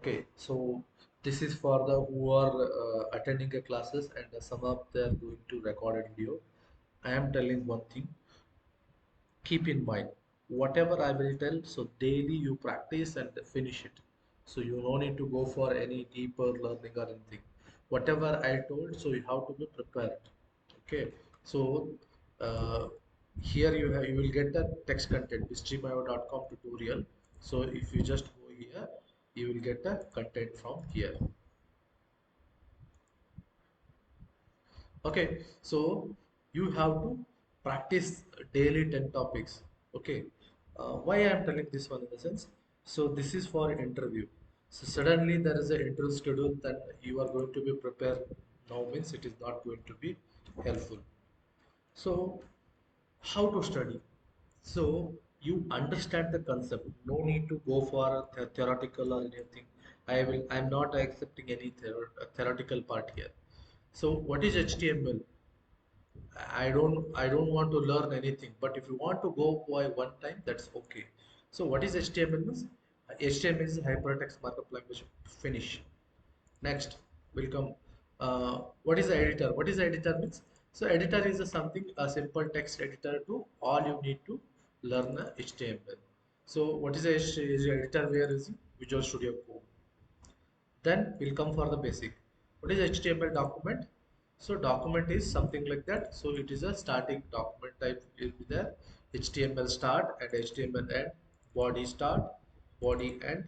Okay, so this is for the who are attending the classes and some of they are going to record a video. I am telling one thing, keep in mind whatever I will tell, so daily you practice and finish it. So you no need to go for any deeper learning or anything. Whatever I told, so you have to be prepared. Okay, so uh, here you will get the text content streamio.com tutorial. So if you just go here, you will get the content from here. Okay, so you have to practice daily 10 topics. Okay, why I am telling this one in the sense, so this is for interview. So suddenly there is an interview schedule that you are going to be prepared now, means it is not going to be helpful. So how to study? So you understand the concept, no need to go for a theoretical or anything. I'm not accepting any theoretical part here. So what is HTML? I don't want to learn anything, but if you want to go by one time, that's okay. So what is HTML means? HTML is hypertext markup language. Finish. Next will come. What is the editor? What is the editor means? So editor is a simple text editor to all you need to learn HTML. So what is the editor we are using? Visual Studio Code. Then we'll come for the basic. What is HTML document? So document is something like that. So it is a static document type will be there. HTML start and HTML end, body start, body end.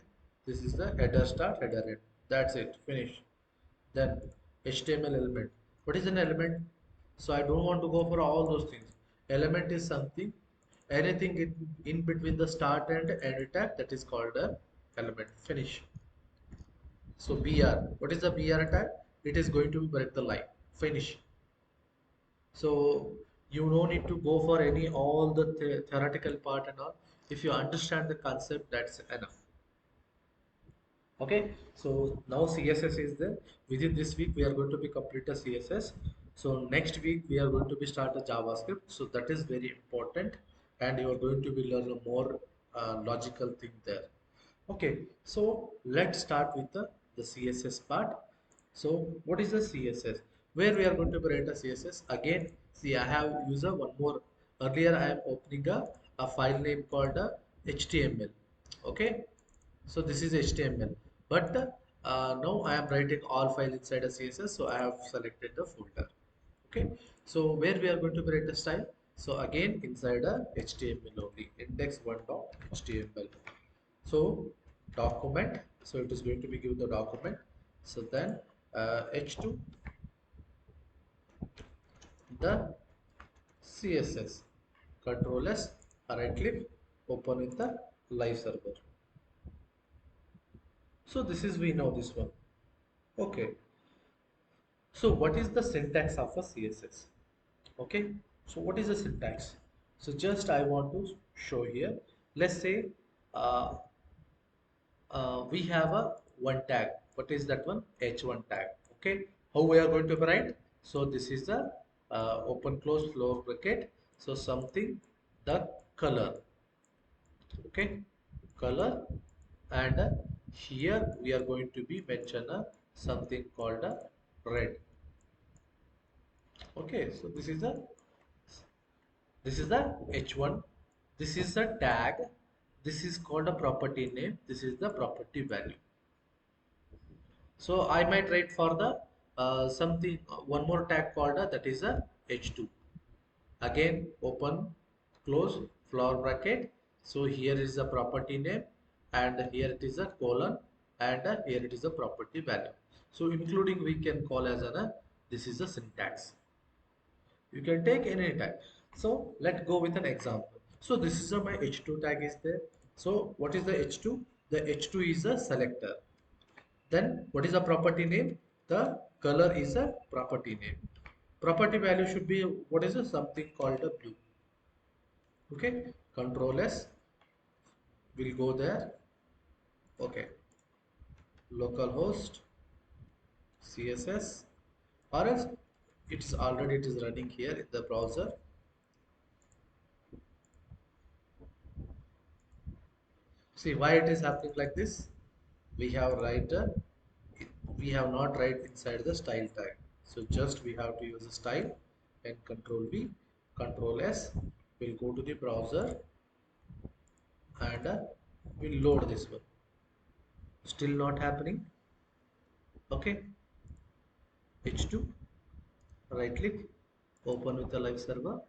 This is the header start, header end. That's it. Finish. Then HTML element. What is an element? So I don't want to go for all those things. Element is something, anything in between the start and end tag, that is called a element. Finish. So BR, what is the BR tag? It is going to break the line. Finish. So you no need to go for any all the theoretical part and all. If you understand the concept, that's enough. Okay. So now CSS is there. Within this week, we are going to be complete the CSS. So next week we are going to be start a JavaScript. So that is very important, and you are going to be learn a more logical thing there. Okay, so let's start with the CSS part. So what is the CSS? Where we are going to write a CSS? Again, see, I have used a one more. Earlier, I am opening a file name called HTML. Okay, so this is HTML. But now I am writing all file inside a CSS. So I have selected the folder. Okay, so where we are going to write the style? So again, inside a HTML only, index1.html. So document, so it is going to be give the document. So then h2 the CSS, control s, right click, open with the live server. So this is, we know this one. Okay, so what is the syntax of a CSS? Okay, so what is the syntax? So just I want to show here. Let's say uh, we have a one tag. What is that one? H1 tag. Okay, how we are going to write? So this is the open close floor bracket. So something, the color. Okay, color, and here we are going to be mention something called a red. Okay, so this is the h1, this is the tag, this is called a property name, this is the property value. So I might write for the something one more tag called that is a h2. Again, open, close, flower bracket. So here is the property name, and here it is a colon, and here it is a property value. So including we can call as an this is a syntax. You can take any tag. So let's go with an example. So this is my h2 tag is there. So what is the h2? The h2 is a selector. Then what is the property name? The color is a property name. Property value should be, what is a something called a blue. Okay, control S will go there. Okay, localhost CSS, or else it's already it is running here in the browser. See why it is happening like this. we have write we have not write inside the style tag. So just we have to use the style and control V, control S. We'll go to the browser and we'll load this one. Still not happening. Okay, H2, right click, open with the live server.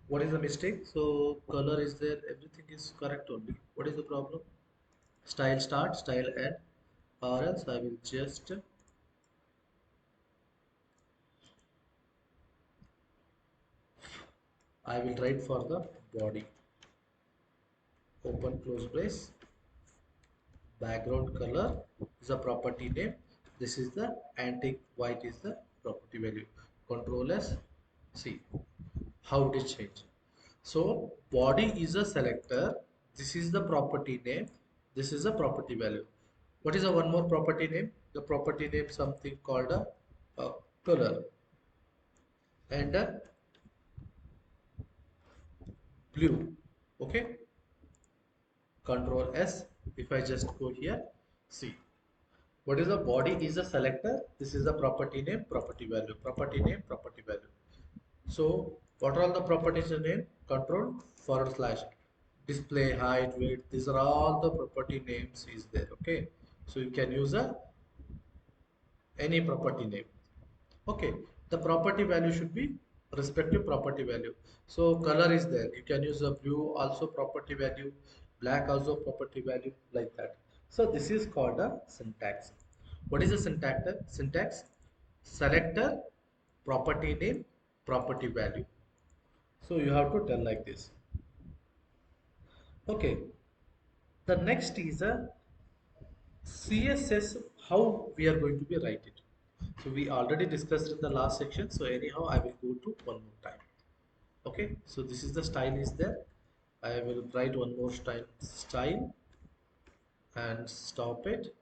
What is the mistake? So color is there, everything is correct only. What is the problem? Style start, style end, or else I will write for the body. Open close brace. Background color is a property name. This is the antique white is the property value. Control S. See how it is changed. So body is a selector. This is the property name. This is a property value. What is a one more property name? The property name something called a color and a blue. Okay. Control S. If I just go here, see what is the body is a selector. This is the property name, property value, property name, property value. So what are all the properties in name? Control forward slash display height weight. These are all the property names is there. Okay, so you can use a any property name. Okay, the property value should be respective property value. So color is there. You can use a blue also property value, black also property value like that. So this is called a syntax. What is a syntax? Syntax selector, property name, property value. So you have to tell like this. Okay. The next is a CSS, how we are going to be write it. So we already discussed in the last section. So anyhow, I will go to one more time. Okay. So this is the style is there. I will write one more style and stop it.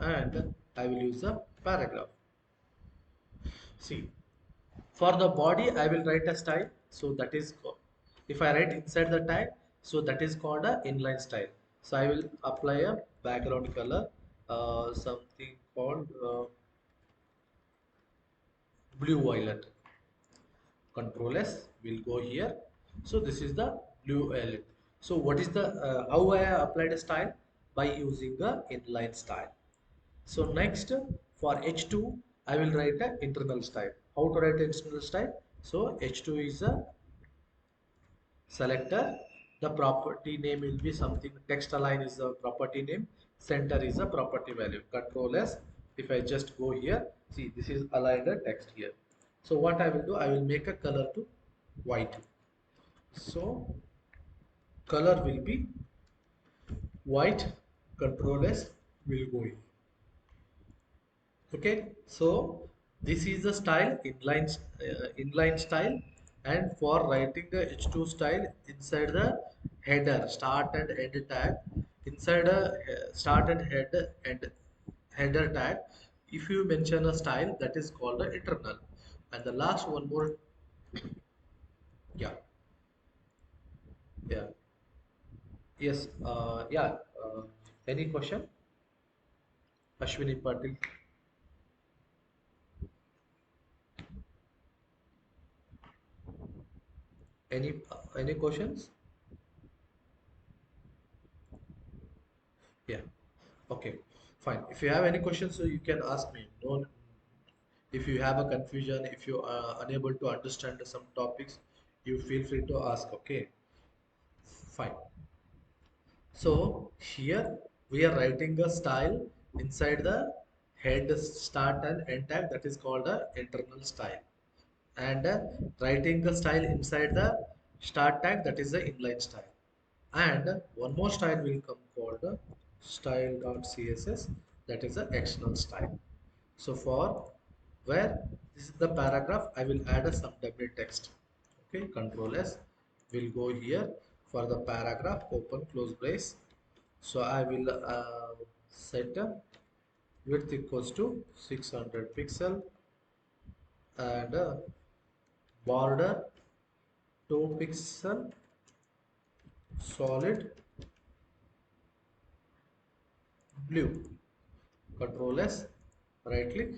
And I will use a paragraph. See, for the body, I will write a style. So that is, if I write inside the tag, so that is called a inline style. So I will apply a background color, something called blue violet. Control S will go here. So this is the blue violet. So what is the how I applied a style by using a inline style. So next for H2, I will write an internal style. How to write an internal style? So H2 is a selector. The property name will be something. Text align is the property name. Center is a property value. Control S. If I just go here, see this is aligned a text here. So what I will do, I will make a color to white. So color will be white. Control S will go in. Okay, so this is the style inline style, and for writing the h2 style inside the header start and end tag, inside a start and header tag, if you mention a style, that is called the internal. And the last one more. Yeah, yeah, yes, yeah, any question, Ashwini Patil? Any questions? Yeah. Okay, fine. If you have any questions, so you can ask me. No, if you have a confusion, if you are unable to understand some topics, you feel free to ask. Okay, fine. So here we are writing a style inside the head start and end tag, that is called a internal style, and writing the style inside the start tag, that is the inline style. And one more style will come called style.css, that is the external style. So for where this is the paragraph, I will add a some dummy text. Okay, control S will go here for the paragraph, open close brace. So I will set width equals to 600 pixel, and border 2 pixel solid blue. Control S, right click,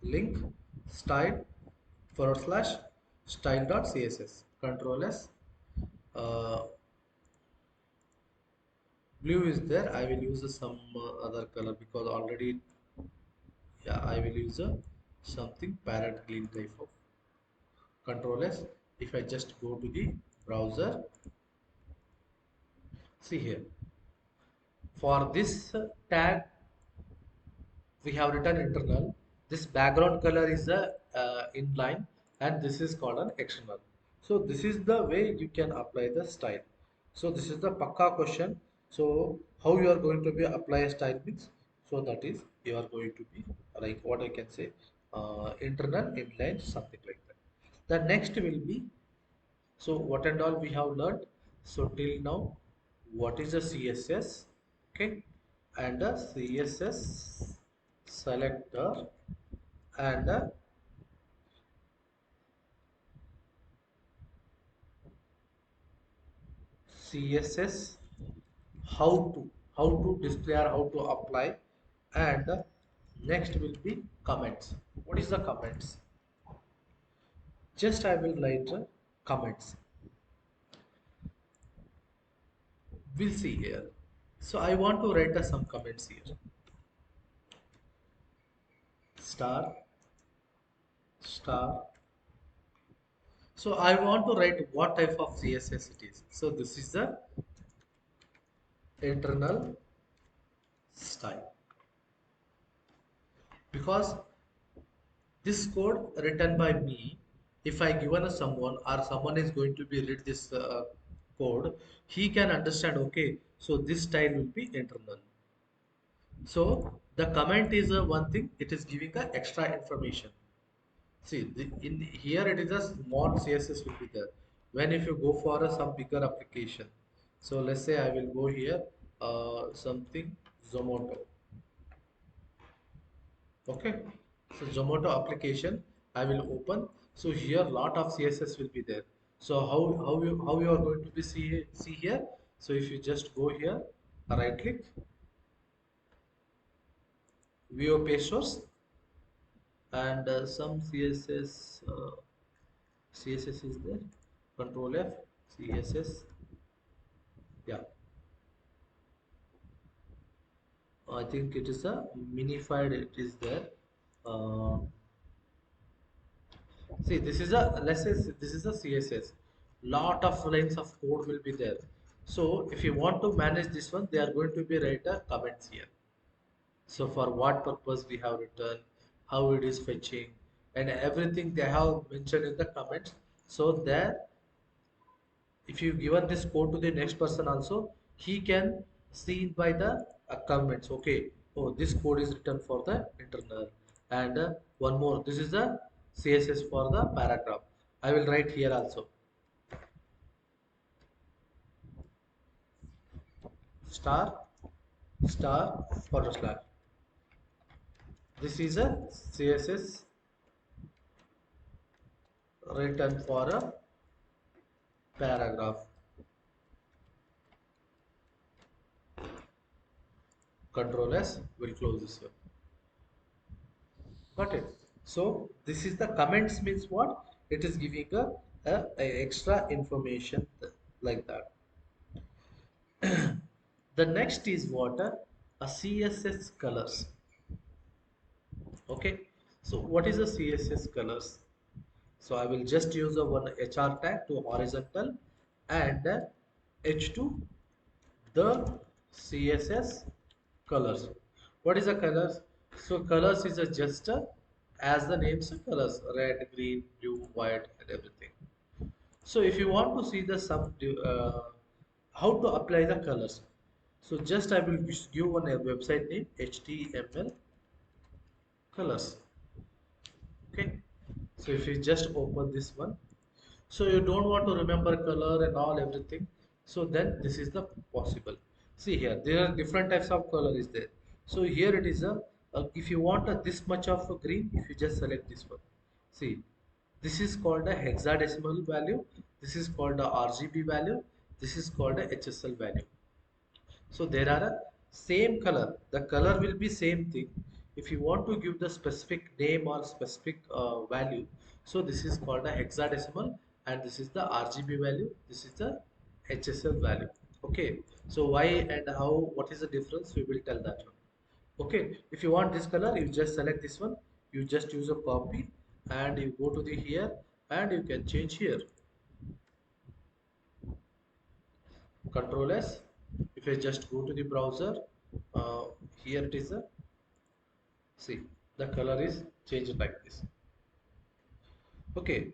link style / style.css. Control S. uh, Blue is there. I will use some other color because already, yeah, I will use something parrot green type of. Control S. If I just go to the browser, see here, for this tag we have written internal. This background color is the inline, and this is called an external. So this is the way you can apply the style. So this is the pakka question. So how you are going to be apply a style means, so that is you are going to be like what I can say, internal, inline, something like that. The next will be, so what and all we have learned. So till now, what is a CSS? Okay, and a CSS selector, and a CSS how to display or how to apply, and next will be comments. What is the comments? Just I will write comments. We'll see here. So I want to write some comments here. Star, star. So I want to write what type of CSS it is. So this is the internal style, because this code written by me, if I given a someone or someone is going to be read this code, he can understand. Okay, so this style will be internal. So the comment is one thing. It is giving a extra information. See, in here it is a small CSS will be there. When if you go for some bigger application, so let's say I will go here, something Zomato. Okay, so Zomato application I will open. So here lot of CSS will be there. So how you are going to be see here? So if you just go here, right click, view page source, and some CSS is there. Control F, CSS. Yeah, I think it is a minified. It is there. Uh, See, this is a, let's say this is a CSS. Lot of lines of code will be there. So if you want to manage this one, they are going to be write a comments here. So for what purpose we have written, how it is fetching, and everything they have mentioned in the comments. So there, if you given this code to the next person also, he can see it by the comments. Okay, oh, this code is written for the internal, and one more, this is the CSS for the paragraph. I will write here also, star star forward slash. This is a CSS written for a paragraph. Control S will close this one. Got it? So this is the comments means what? It is giving a extra information like that. The next is what? A CSS colors. Okay. So what is a CSS colors? So I will just use a one HR tag to horizontal, and H2 the CSS colors. What is the colors? So colors is a just as the name says, colors, red, green, blue, white, and everything. So if you want to see the how to apply the colors, so just I will give one a website name, HTML colors. Okay. So if you just open this one, so you don't want to remember color and all everything, so then this is the possible. See here, there are different types of color is there. So here it is if you want this much of a green, if you just select this one, see, this is called a hexadecimal value, this is called a RGB value, this is called a HSL value. So there are a same color. The color will be same thing. If you want to give the specific name or specific value, so this is called a hexadecimal, and this is the RGB value. This is the HSL value. Okay. So why and how? What is the difference? We will tell that one. Okay. If you want this color, you just select this one. You just use a copy, and you go to the here, and you can change here. Control S. If I just go to the browser, uh, here it is a, see, the color is changed like this. Okay,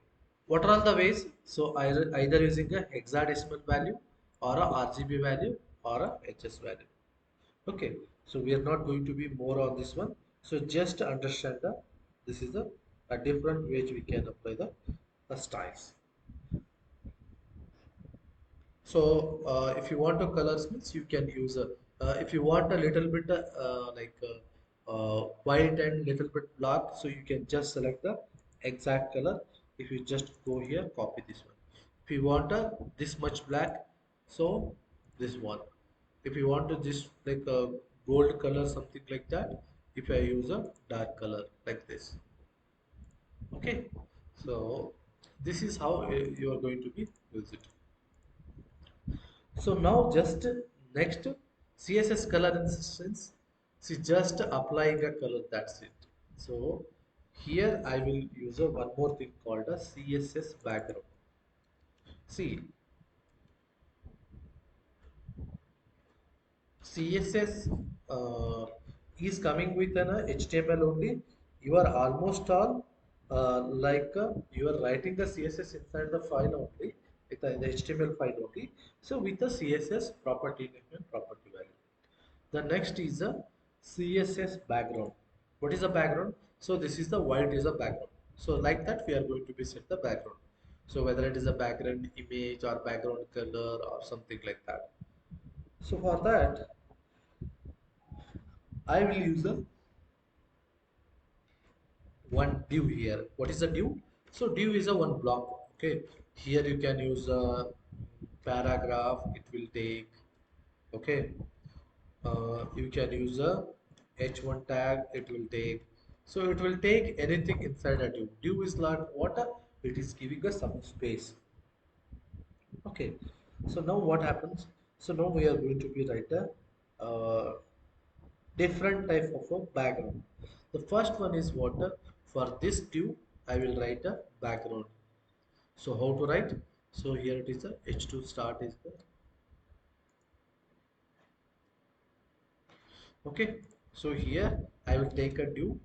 what are all the ways? So either using a hexadecimal value or a RGB value or a HS value. Okay, so we are not going to be more on this one. So just understand that this is a different way we can apply the styles. So if you want to colors means you can use a if you want a little bit white and little bit black, so you can just select the exact color. If you just go here, copy this one. If you want a this much black, so this one. If you want to this like a gold color, something like that, if I use a dark color like this. Okay, so this is how you are going to be use it. So now just next CSS color instance, see just applying a color, that's it. So here I will use a one more thing called a CSS background. See, CSS is coming with an HTML only. You are almost all you are writing the CSS inside the file only, in the HTML file only. So with the CSS property name and property value. The next is a CSS background. What is a background? So this is the white is a background. So like that we are going to be set the background. So whether it is a background image or background color or something like that. So for that I will use a one div here. What is a div? So div is a one block. Okay. Here you can use a paragraph. It will take. Okay. You can use a h1 tag, it will take, so it will take anything inside a div is like what it is giving us some space. Okay, so now what happens, so now we are going to be write a different type of a background. The first one is what for this div I will write a background. So how to write, so here it is a h2 start is the, okay, so here I will take a div,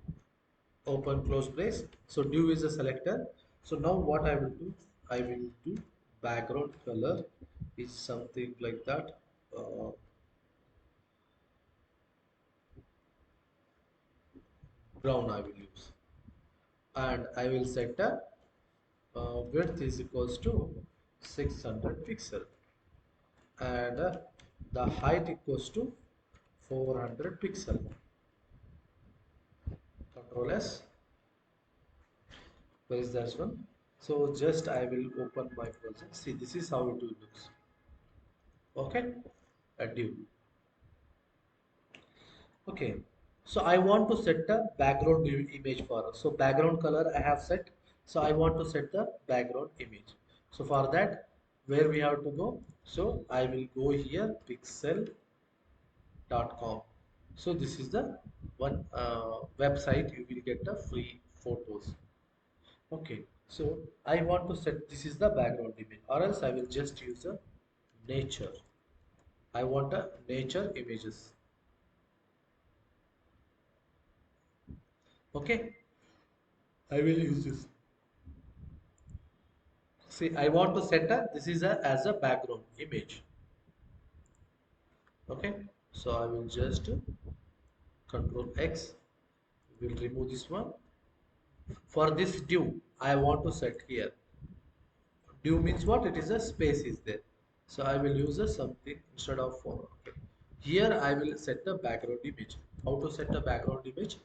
open close brace, so div is a selector. So now what I will do, I will do background color is something like that, uh, brown I will use, and I will set a width is equals to 600 pixel, and the height equals to 400 pixel. Control S, where is that one? So just I will open my project, see this is how it will looks. Okay, a div. Okay, so I want to set the background image for us. So background color I have set. So I want to set the background image. So for that, where we have to go? So I will go here pixel.com. So this is the one website you will get the free photos. Okay, so I want to set this is the background image, or else I will just use a nature. I want a nature images. Okay, I will use this. See, I want to set a this is a as a background image. Okay, so I will just control X. Will remove this one. For this div, I want to set here. Div means what? It is a space is there. So I will use a something instead of for. Okay. Here I will set the background image. how to set a background image.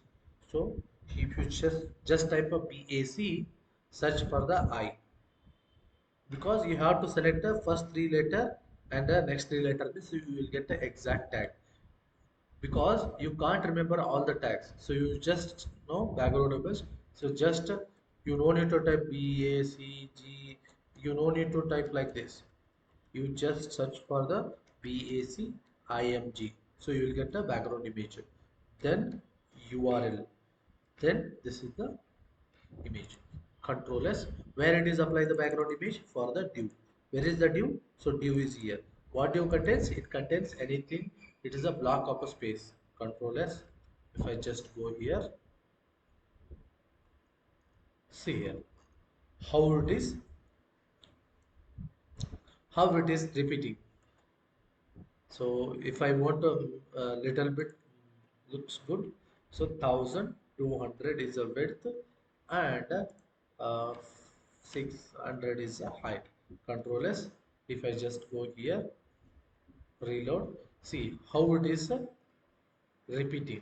So if you just type a BAC, search for the I, because you have to select the first three letter and the next three letter, this you will get the exact tag, because you can't remember all the tags. So you just know background image. So just you don't need to type BACG, you don't need to type like this. You just search for the BACIMG, so you will get the background image, then URL, then this is the image. Control S, where it is apply the background image for the div. Where is the div? So div is here. What div contains? It contains anything. It is a block of a space. Control S. If I just go here, see here how it is, repeating. So if I want a little bit looks good, so 1200 is a width and uh, 600 is a height. Control S. If I just go here, reload, see how it is repeating.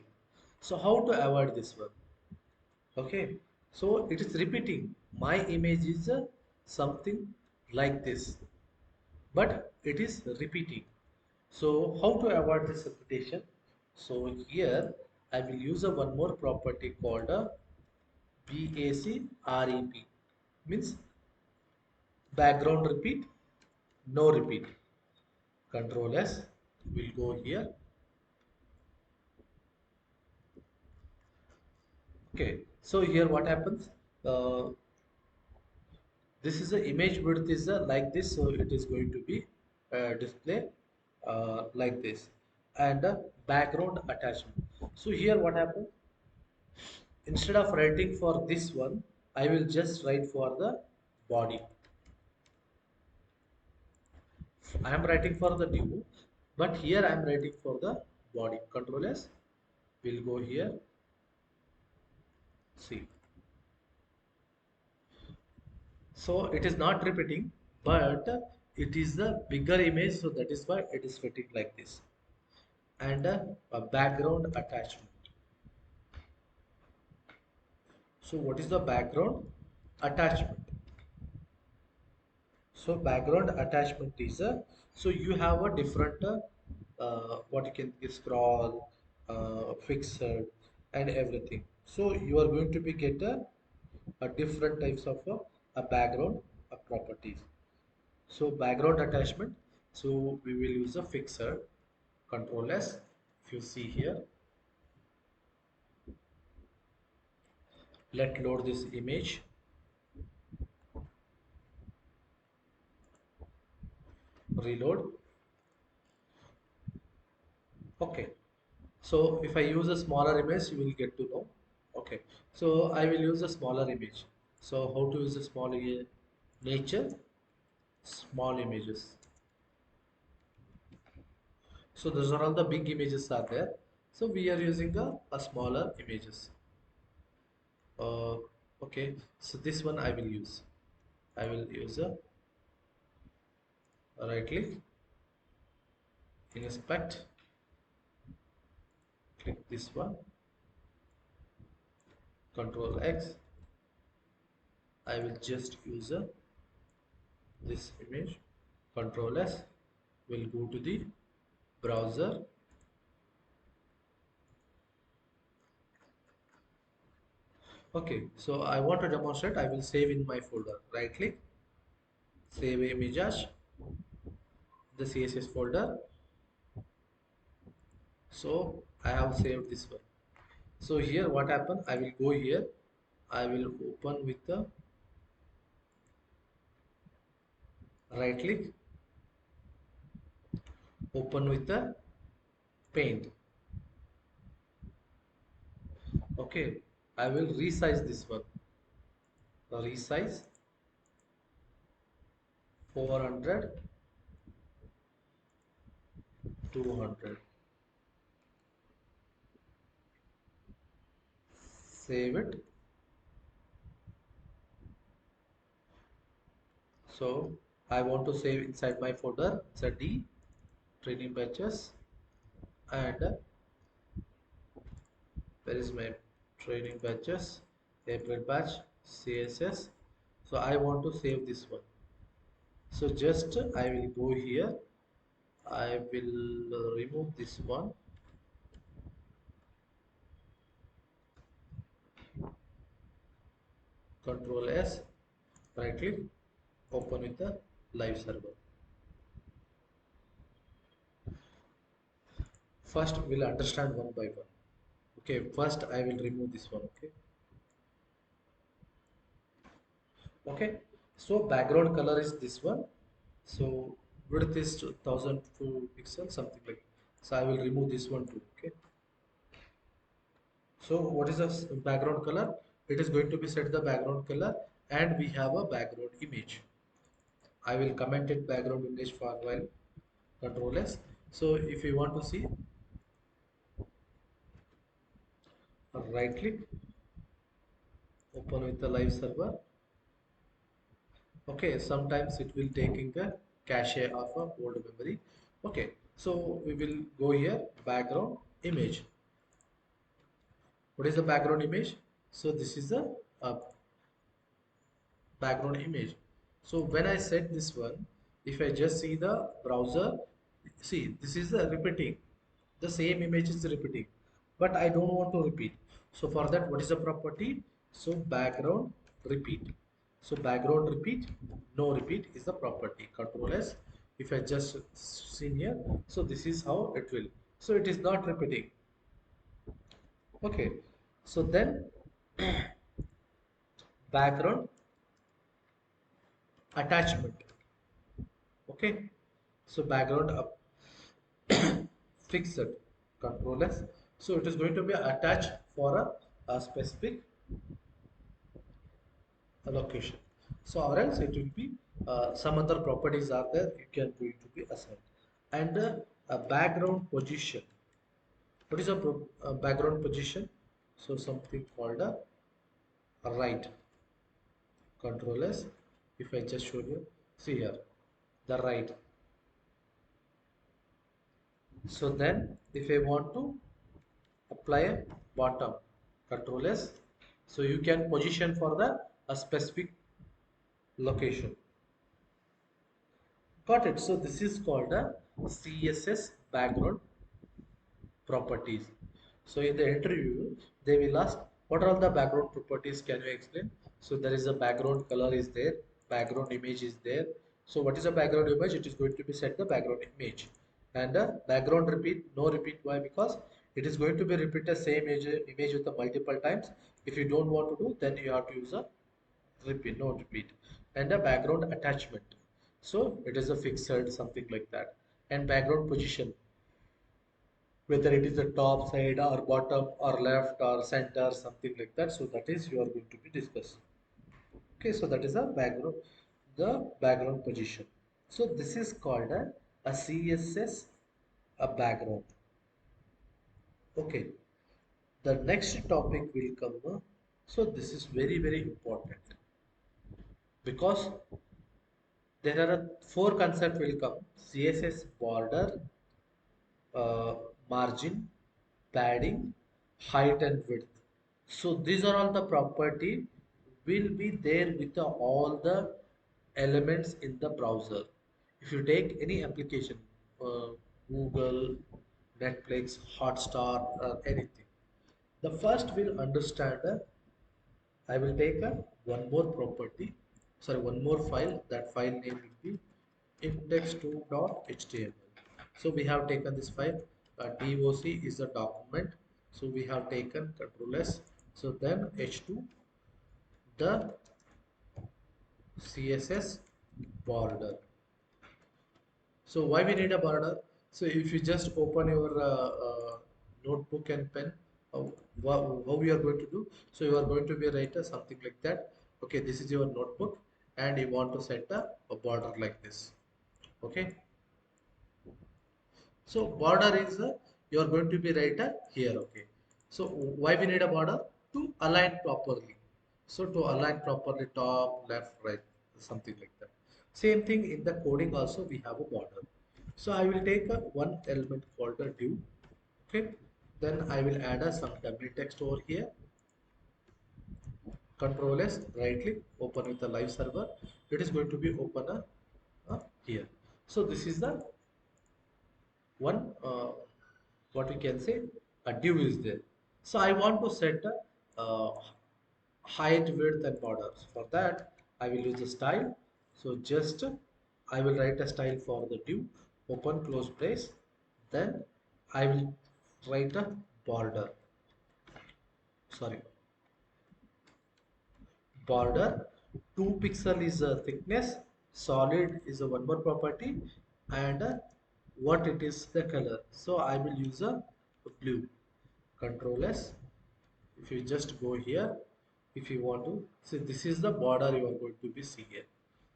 So how to avoid this one? Okay, so it is repeating. My image is something like this, but it is repeating. So how to avoid this repetition? So here I will use a one more property called a BACREP, means background repeat, no repeat. Control S will go here. Okay, so here what happens? Uh, this is the image width is like this, so it is going to be display like this, and background attachment. So here what happens? Instead of writing for this one, I will just write for the body. I am writing for the div, but here I am writing for the body. Control S will go here. See, so it is not repeating, but it is the bigger image, so that is why it is fitting like this. And a background attachment. So what is the background attachment? So background attachment is a, so you have a different what you can scroll, fixed, and everything. So you are going to be get a different types of a background properties. So background attachment. So we will use a fixer. Control S. If you see here, let load this image. Reload. Okay. So if I use a smaller image, you will get to know. Okay. So I will use a smaller image. So how to use a small nature, small images. So those are all the big images are there. So we are using a smaller images. Uh, okay. So this one I will use. I will use a right click, inspect, click this one, Control X. I will just use this image. Control S will go to the browser. Okay, so I want to demonstrate. I will save in my folder. Right click, save image as the CSS folder. So I have saved this one. So here what happened? I will go here. I will open with the right click, open with the paint. Okay, I will resize this one. Resize 400, 200. Save it. So I want to save inside my folder. It's a D, training batches, and Where is my training batches? April batch, CSS. So I want to save this one. So just I will go here. I will remove this one. Control S, right click, open with the live server. First we'll understand one by one. Okay, first I will remove this one. Okay, so background color is this one. So width is 1002 pixels, something like. So I will remove this one too. Okay, so what is the background color? It is going to be set the background color, and we have a background image. I will comment it background image for a while. Control S. So if you want to see, right click, open with the live server. Okay, sometimes it will taking a cache of a old memory. Okay, so we will go here, background image. What is the background image? So this is the uh, background image. So when I set this one, if I just see the browser, see this is the repeating, the same image is repeating, but I don't want to repeat. So for that, what is the property? So background repeat. So background repeat, no repeat is the property. Control S. If I just see here, so this is how it will. So it is not repeating. Okay. So then background attachment. Okay, so background up fixed, control S. So it is going to be attached for a specific location. So or else it will be some other properties are there, you can going to be assigned. And a background position. What is a background position? So something called a right. Control S. If I just show you, see here, the right. So then if I want to apply a bottom, control S. So you can position for the a specific location. Got it? So this is called a CSS background properties. So in the interview, they will ask, what are all the background properties? Can you explain? So there is a background color is there, background image is there. So what is a background image? It is going to be set the background image. And background repeat, no repeat. Why? Because it is going to be repeat the same image with the multiple times. If you don't want to do, then you have to use a repeat, no repeat. And a background attachment. So it is a fixed something like that. And background position, whether it is the top side or bottom or left or center, something like that. So that is you are going to be discussing. Okay, so that is a background, the background position. So this is called a CSS, a background. Okay, the next topic will come. So this is very very important because there are four concepts will come: CSS border, uh, margin, padding, height and width. So these are all the property will be there with all the elements in the browser. If you take any application, uh, Google, Netflix, Hotstar, anything, the first will understand. I will take one more property, sorry, one more file. That file name will be index2.html. So we have taken this file. doc is the document. So we have taken control S. So then h2, the css border. So why we need a border? So if you just open your notebook and pen, how you are going to do? So you are going to be write something like that. Okay, this is your notebook, and you want to set a border like this. Okay, so border is you are going to be write here. Okay, so why we need a border? To align properly. So to align properly, top, left, right, something like that. Same thing in the coding also we have a border. So I will take one element called a div. Okay. Then I will add some dummy text over here. Control S, right click, open with the live server. It is going to be open here. So this is the one, what we can say, a div is there. So I want to set a height, width and borders. For that I will use a style. So just I will write a style for the div, open close brace. Then I will write a border, sorry, border. 2 pixel is a thickness, solid is a one more property, and what it is the color. So I will use a blue. Control S. If you just go here, if you want to see, this is the border you are going to be seeing here.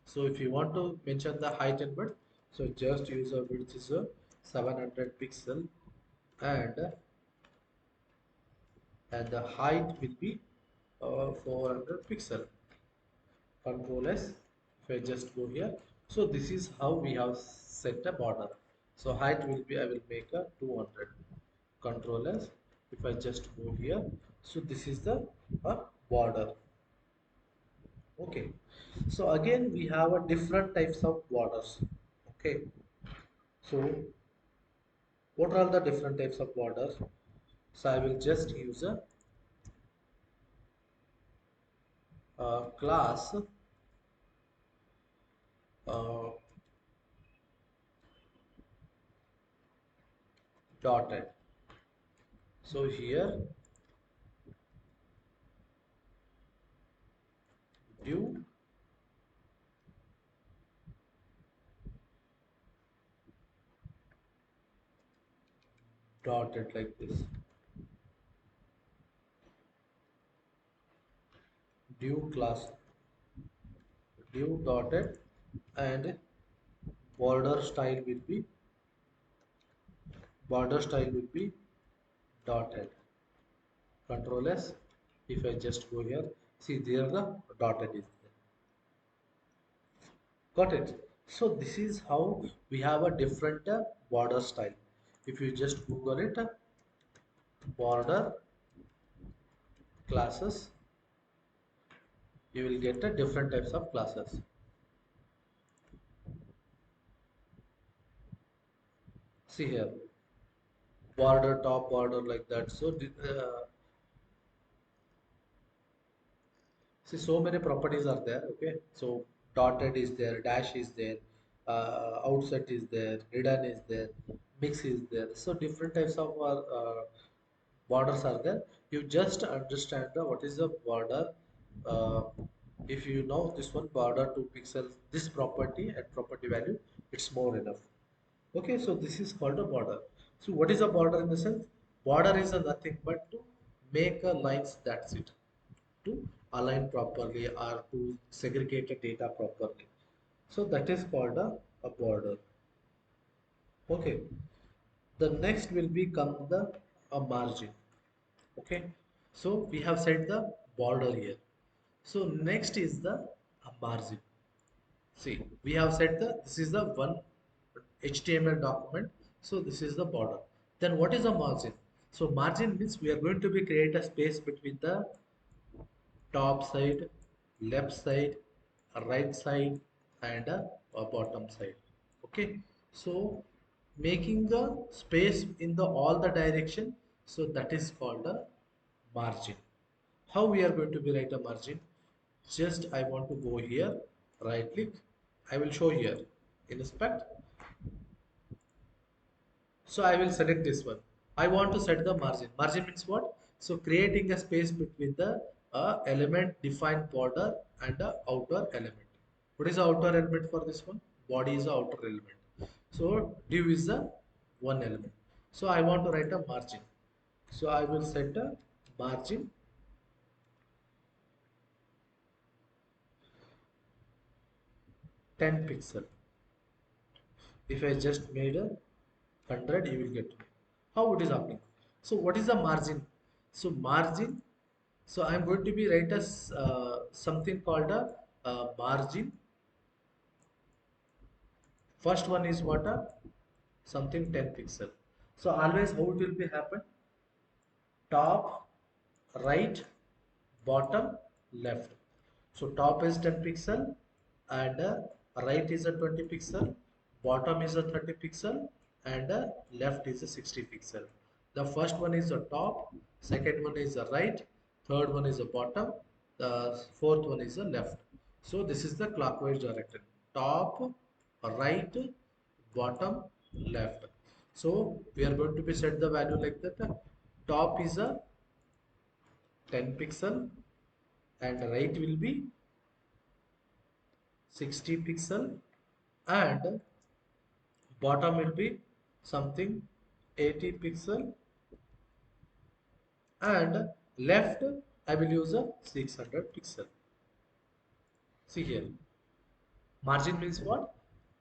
So if you want to mention the height and width, so just use a width is a 700 pixel, and the height will be 400 pixel. Control S. If I just go here, so this is how we have set a border. So height will be, I will make a 200. Control S. If I just go here, so this is the border. Okay, so again we have a different types of borders. Okay, so what are the different types of borders? So I will just use a class uh, dotted. So here div dotted like this, div class div dotted, and border style will be dotted. Control S. If I just go here, see there the dotted is there. Got it? So this is how we have a different border style. If you just Google it, border classes, you will get different types of classes. See here, border, top border like that. So see, so many properties are there. Okay, so dotted is there, dash is there, outset is there, hidden is there, mix is there. So different types of borders are there. You just understand what is the border. Uh, if you know this one border 2 pixels, this property and property value, it's more enough. Okay, so this is called a border. So what is a border in the sense? Border is a nothing but to make a lines, that's it, to align properly or to segregate the data properly. So that is called a border. Okay. The next will become the a margin. Okay. So we have set the border here. So next is the margin. See, we have set the, this is the one HTML document. So this is the border. Then what is a margin? So margin means we are going to be create a space between the top side, left side, a right side, and a bottom side. Okay, so making the space in the all the direction, so that is called a margin. How we are going to be write a margin? Just I want to go here, right click. I will show here, inspect. So I will select this one. I want to set the margin. Margin means what? So creating a space between the element defined border and the outer element. What is the outer element for this one? Body is the outer element. So div is the one element. So I want to write a margin. So I will set a margin 10 pixel. If I just made a 100, you will get how it is happening. So what is the margin? So margin, so I'm going to be write as something called a margin. First one is what a something 10 pixel. So always how it will be happen? top, right, bottom, left. So top is 10 pixel and right is a 20 pixel, bottom is a 30 pixel and left is a 60 pixel. The first one is the top, second one is the right, third one is the bottom, the fourth one is the left. So this is the clockwise direction. Top, right, bottom, left. So we are going to be set the value like that. Top is a 10 pixel and right will be 60 pixel and bottom will be something 80 pixel and left I will use a 600 pixel. See here, margin means what?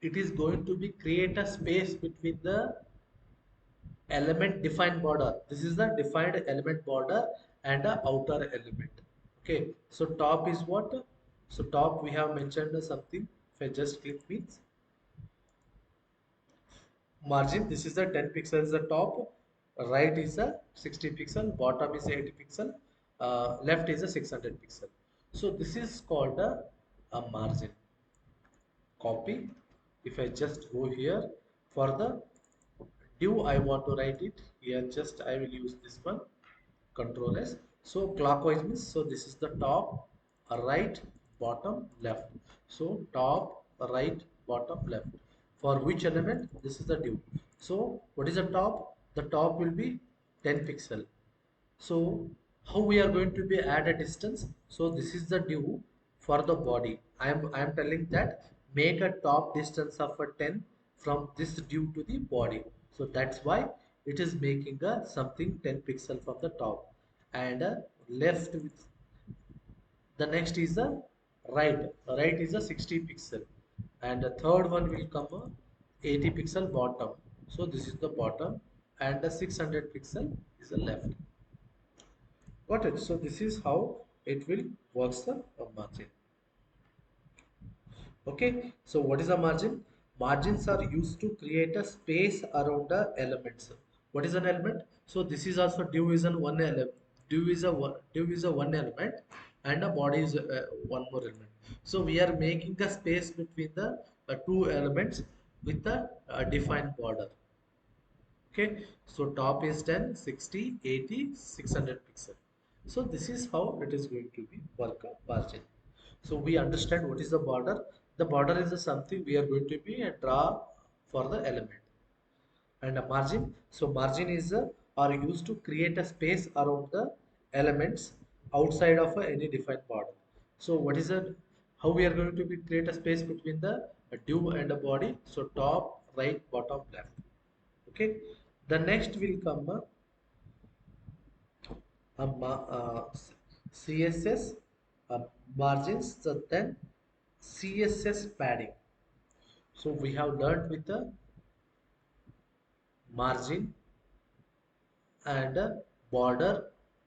It is going to be create a space between the element defined border. This is the defined element border and the outer element. Okay, so top is what? So top we have mentioned something. If I just click means margin, this is the 10 pixels the top, right is a 60 pixel, bottom is 80 pixel, left is a 600 pixel. So this is called a margin. Copy. If I just go here for the div, I want to write it here, just I will use this one, control S. So clockwise means, so this is the top, right, bottom, left. So top, right, bottom, left. For which element? This is the div. So what is the top? The top will be 10 pixel. So how we are going to be add a distance? So this is the div for the body. I am telling that make a top distance of a 10 from this div to the body. So that's why it is making a something 10 pixel from the top and left with the next is the right. Right is a 60 pixel and the third one will come a 80 pixel bottom. So this is the bottom and the 600 pixel is the left. Got it? So this is how it will works the margin. Okay. So what is a margin? Margins are used to create a space around the elements. What is an element? So this is also div is an one element. Div is a one element, and a body is one more element. So we are making a space between the two elements with a defined border. Okay, so top is 10, 60, 80, 600 pixel. So this is how it is going to be work margin. So we understand what is the border. The border is the something we are going to be draw for the element. And a margin. So margin is are used to create a space around the elements outside of any defined border. So what is it? How we are going to be create a space between the div and the body? So top, right, bottom, left. Okay, the next will come CSS margins, then CSS padding. So we have learned with the margin and border.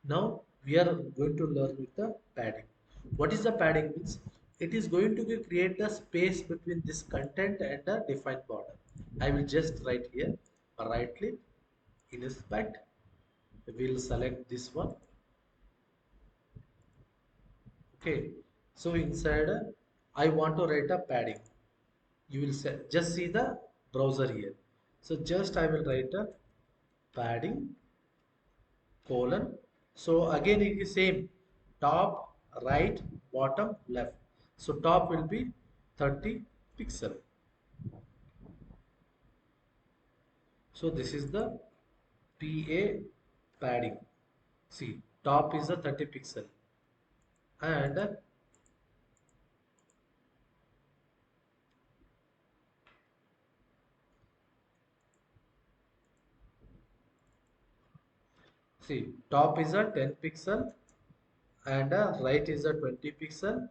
Now we are going to learn with the padding. What is the padding means? It is going to create the space between this content and the defined border. I will just write here, right click, inspect, we will select this one. Okay, so inside I want to write a padding. You will say, just see the browser here. So just I will write a padding colon. So again it is same, top, right, bottom, left. So top will be 30 pixel. So this is the PA padding. See, top is a 30 pixel and see, top is a 10 pixel and right is a 20 pixel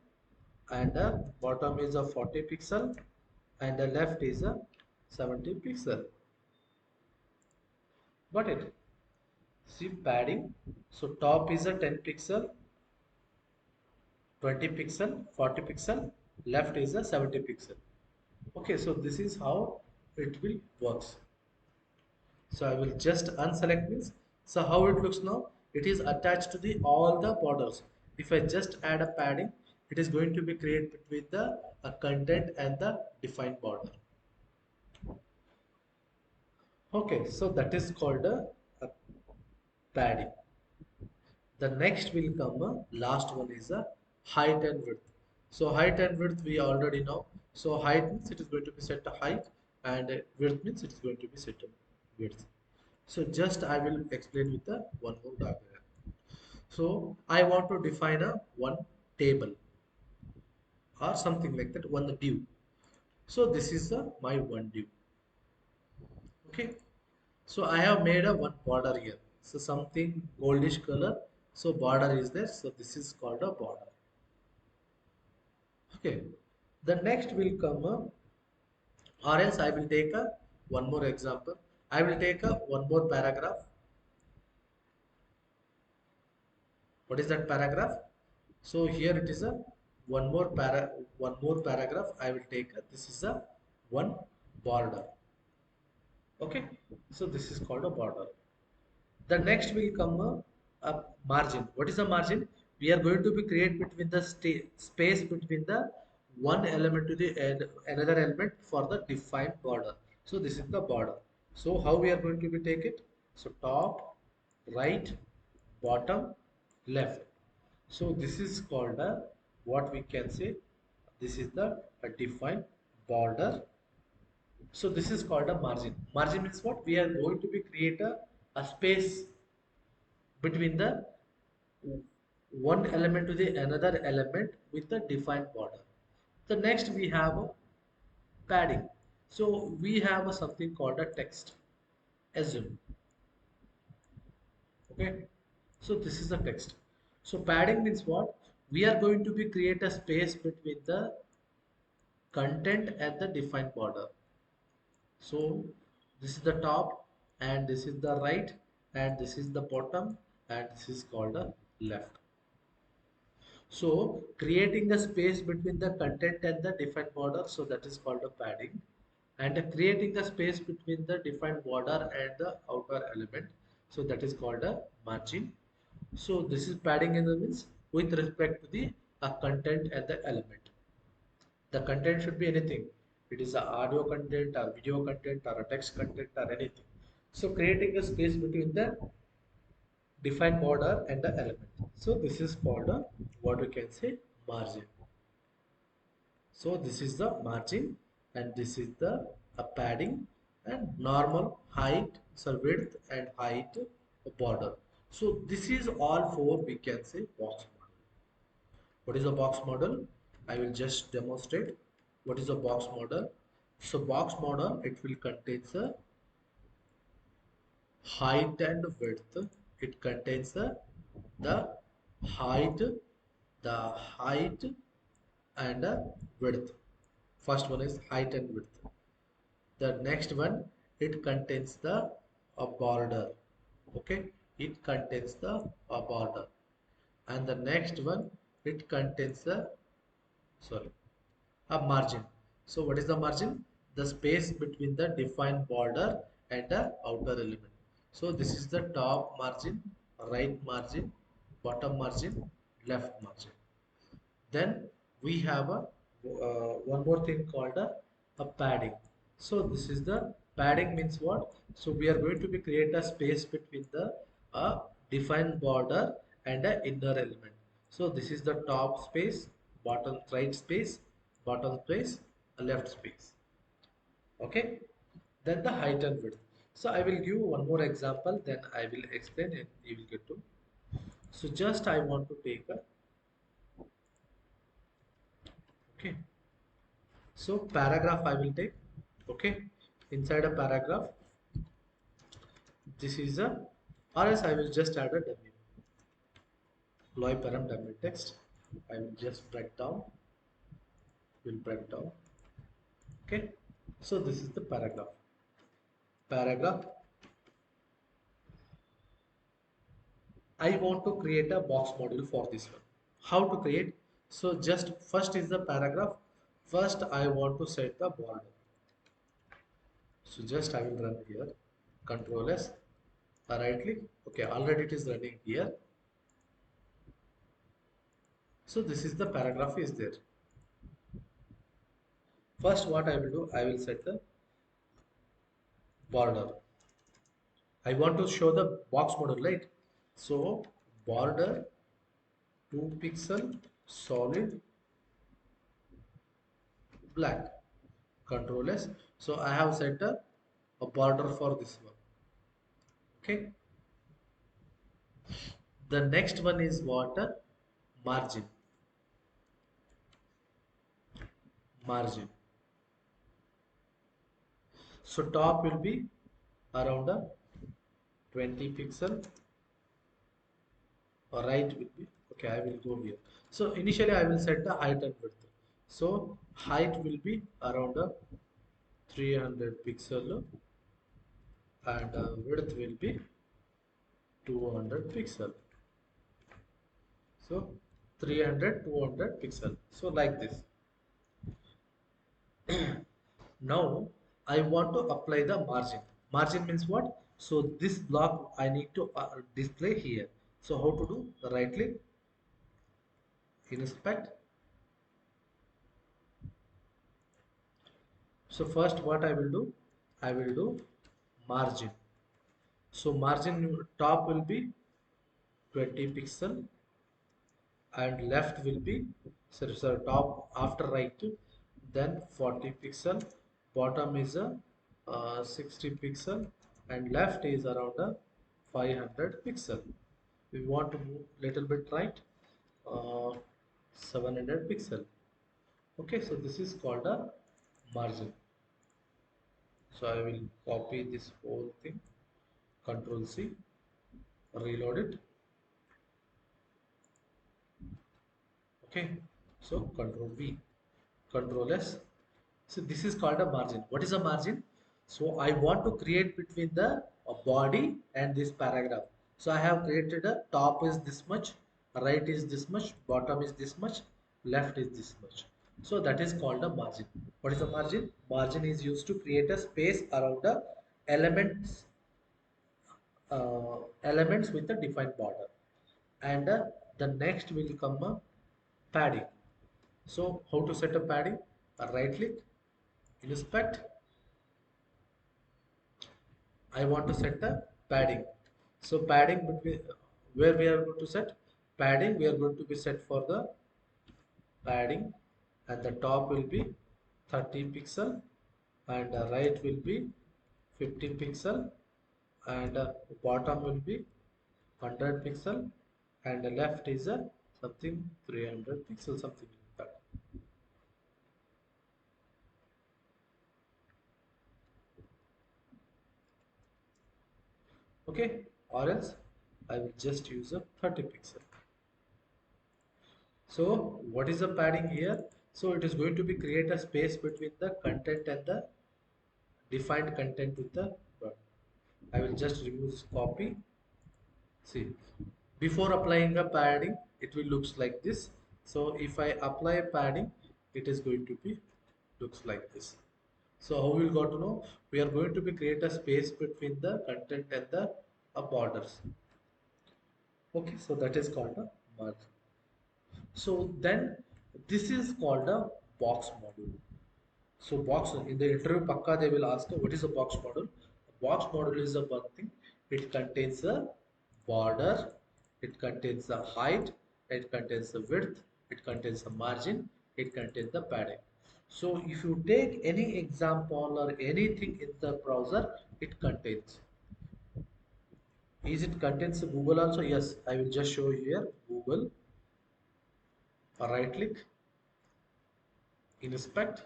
and bottom is a 40 pixel and the left is a 70 pixel. Got it? See padding. So top is a 10 pixel, 20 pixel, 40 pixel, left is a 70 pixel. Okay, so this is how it will works. So I will just unselect this. So how it looks now? it is attached to the all the borders. If I just add a padding, it is going to be created between the content and the defined border. Okay, so that is called a padding. The next will come last one is a height and width. So height and width we already know. So height means it is going to be set to height, and width means it is going to be set to width. So just I will explain with the one more diagram. So I want to define a one table or something like that, one div. So this is my one div. Okay. So I have made a one border here. So something goldish color. So border is there. So this is called a border. Okay. The next will come or else I will take a one more example. I will take a one more paragraph. What is that paragraph? So here it is a one more paragraph. I will take a, this is a one border. Okay. So this is called a border. The next will come a margin. What is a margin? We are going to be create between the space between the one element to the another element for the defined border. So this is the border. So how we are going to be take it? So top, right, bottom, left. So this is called a what we can say. This is the a defined border. So this is called a margin. Margin means what? We are going to be create a space between the one element to the another element with the defined border. The next we have a padding. So we have a something called a text. Assume. Okay. So this is the text. So padding means what? We are going to be create a space between the content and the defined border. So this is the top and this is the right and this is the bottom and this is called a left. So creating a space between the content and the defined border, so that is called a padding. And creating a space between the defined border and the outer element, so that is called a margin. So this is padding in the means with respect to the content and the element. The content should be anything. It is a audio content or video content or a text content or anything. So creating a space between the defined border and the element. So this is called a what we can say margin. So this is the margin and this is the padding and normal height, so width and height border. So this is all four we can say box model. What is a box model? I will just demonstrate. What is a box model? So box model, it will contain height and width. It contains the height, the height and width. First one is height and width. The next one, it contains the border. Okay, it contains the border. And the next one, it contains the sorry a margin. So what is the margin? The space between the defined border and the outer element. So this is the top margin, right margin, bottom margin, left margin. Then we have a one more thing called a padding. So this is the padding means what? So we are going to be create a space between the defined border and the inner element. So this is the top space, bottom right space, bottom space, left space. Okay. Then the height and width. So I will give one more example, then I will explain and you will get to. So just I want to take a okay. So paragraph I will take. Okay. Inside a paragraph, this is a or else I will just add a dummy. Loy param dummy text. I will just break down. Will break down. Okay. So this is the paragraph. Paragraph. I want to create a box model for this one. How to create? So just first is the paragraph. First I want to set the border. So just I will run here. Control S. Right click. Okay, already it is running here. So this is the paragraph is there. First, what I will do, I will set the border. I want to show the box model, right? So border 2 pixel solid black. Control S. So I have set a border for this one. Okay. The next one is what? Margin. Margin. So top will be around a 20 pixel, or right will be okay. I will go here. So initially I will set the height and width. So height will be around a 300 pixel and width will be 200 pixel. So 300 200 pixel. So like this. Now I want to apply the margin. Margin means what? So this block I need to display here. So how to do? Right click, inspect. So first what I will do? I will do margin. So margin top will be 20 pixel and left will be sorry, top after right, then 40 pixel, bottom is a 60 pixel and left is around a 500 pixel. We want to move little bit right, uh, 700 pixel. Okay, so this is called a margin. So I will copy this whole thing, control C, reload it. Okay, so control V, control S. So this is called a margin. What is a margin? So I want to create between the body and this paragraph. So I have created a top is this much, right is this much, bottom is this much, left is this much. So that is called a margin. What is a margin? Margin is used to create a space around the elements, elements with a defined border. And the next will come a padding. So how to set a padding? Right click, inspect. I want to set the padding. So padding between where we are going to set padding, we are going to be set for the padding, and the top will be 30 pixel and right will be 50 pixel and bottom will be 100 pixel and left is something 300 pixel, something like that. Okay, or else I will just use a 30 pixel. So what is the padding here? So it is going to be create a space between the content and the defined content with the word. I will just remove this copy. See, before applying a padding, it will looks like this. So if I apply a padding, it is going to be looks like this. So how we got to know? We are going to be create a space between the content and the borders. Okay, so that is called a margin. So then this is called a box module. So box in the interview pakka they will ask what is a box model. A box model is a one thing. It contains a border, it contains the height, it contains the width, it contains the margin, it contains the padding. So if you take any example or anything in the browser, it contains. Is it contains Google also? Yes, I will just show you here Google. Right click, inspect.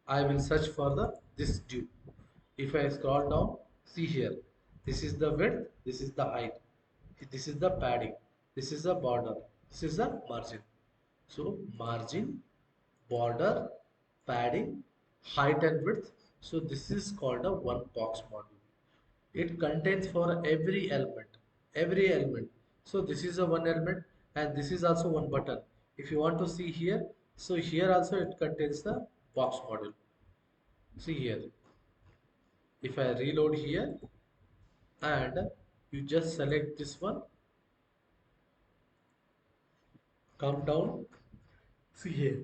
I will search for the this div. If I scroll down, see here. This is the width, this is the height, this is the padding, this is the border, this is the margin. So margin, border, padding, height and width. So this is called a one box module. It contains for every element, every element. So this is a one element and this is also one button. If you want to see here, so here also it contains the box module. See here. If I reload here and you just select this one, come down, see here,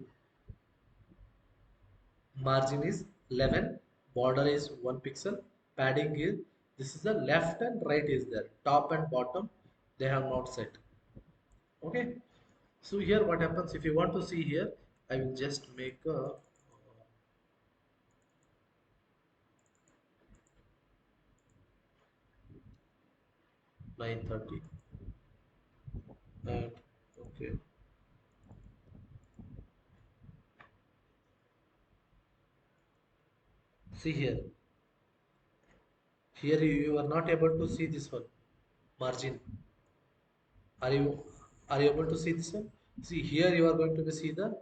margin is 11, border is 1 pixel, padding is, this is the left and right is there, top and bottom they have not set. Okay, so here what happens, if you want to see here, I will just make a 930 and okay, see here, here you are not able to see this one margin. Are you able to see this one? See here you are going to see the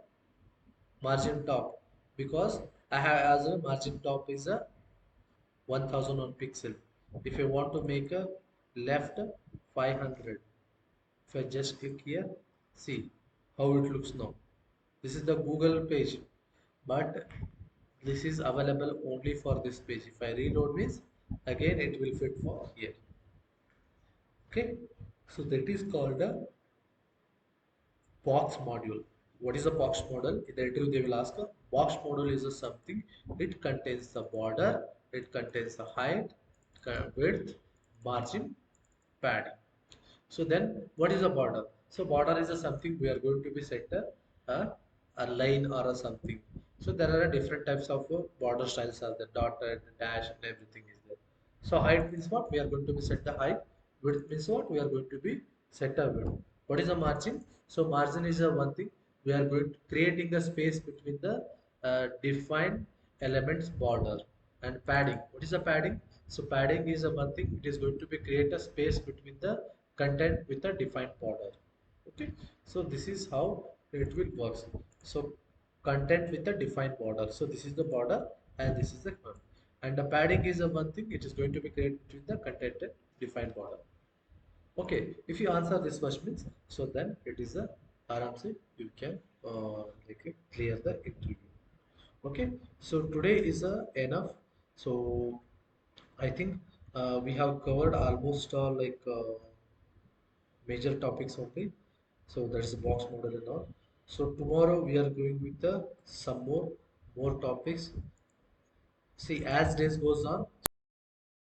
margin top, because I have as a margin top is a 1001 pixel. If you want to make a left 500, if I just click here, see how it looks now. This is the Google page, but this is available only for this page. If I reload means again it will fit for here. Okay, so that is called a box module. What is a box model? In the interview, they will ask a box model is a something. It contains the border, it contains the height, width, margin, padding. So then, what is a border? So border is a something we are going to be set a line or a something. So there are different types of border styles are the dotted, dash, and everything is there. So height means what? We are going to be set the height. Width means what? We are going to be set a width. What is a margin? So margin is a one thing. We are going to creating a space between the defined elements border and padding. What is a padding? So padding is a one thing. It is going to be create a space between the content with a defined border. Okay. So this is how it will work. So content with a defined border. So this is the border and this is the curve. And the padding is a one thing. It is going to be created between the content and defined border. Okay, if you answer this first means, so then it is a aram se you can clear the interview. Okay, so today is enough. So I think we have covered almost major topics only. So that's the box model and all. So tomorrow we are going with some more topics. See, as days goes on,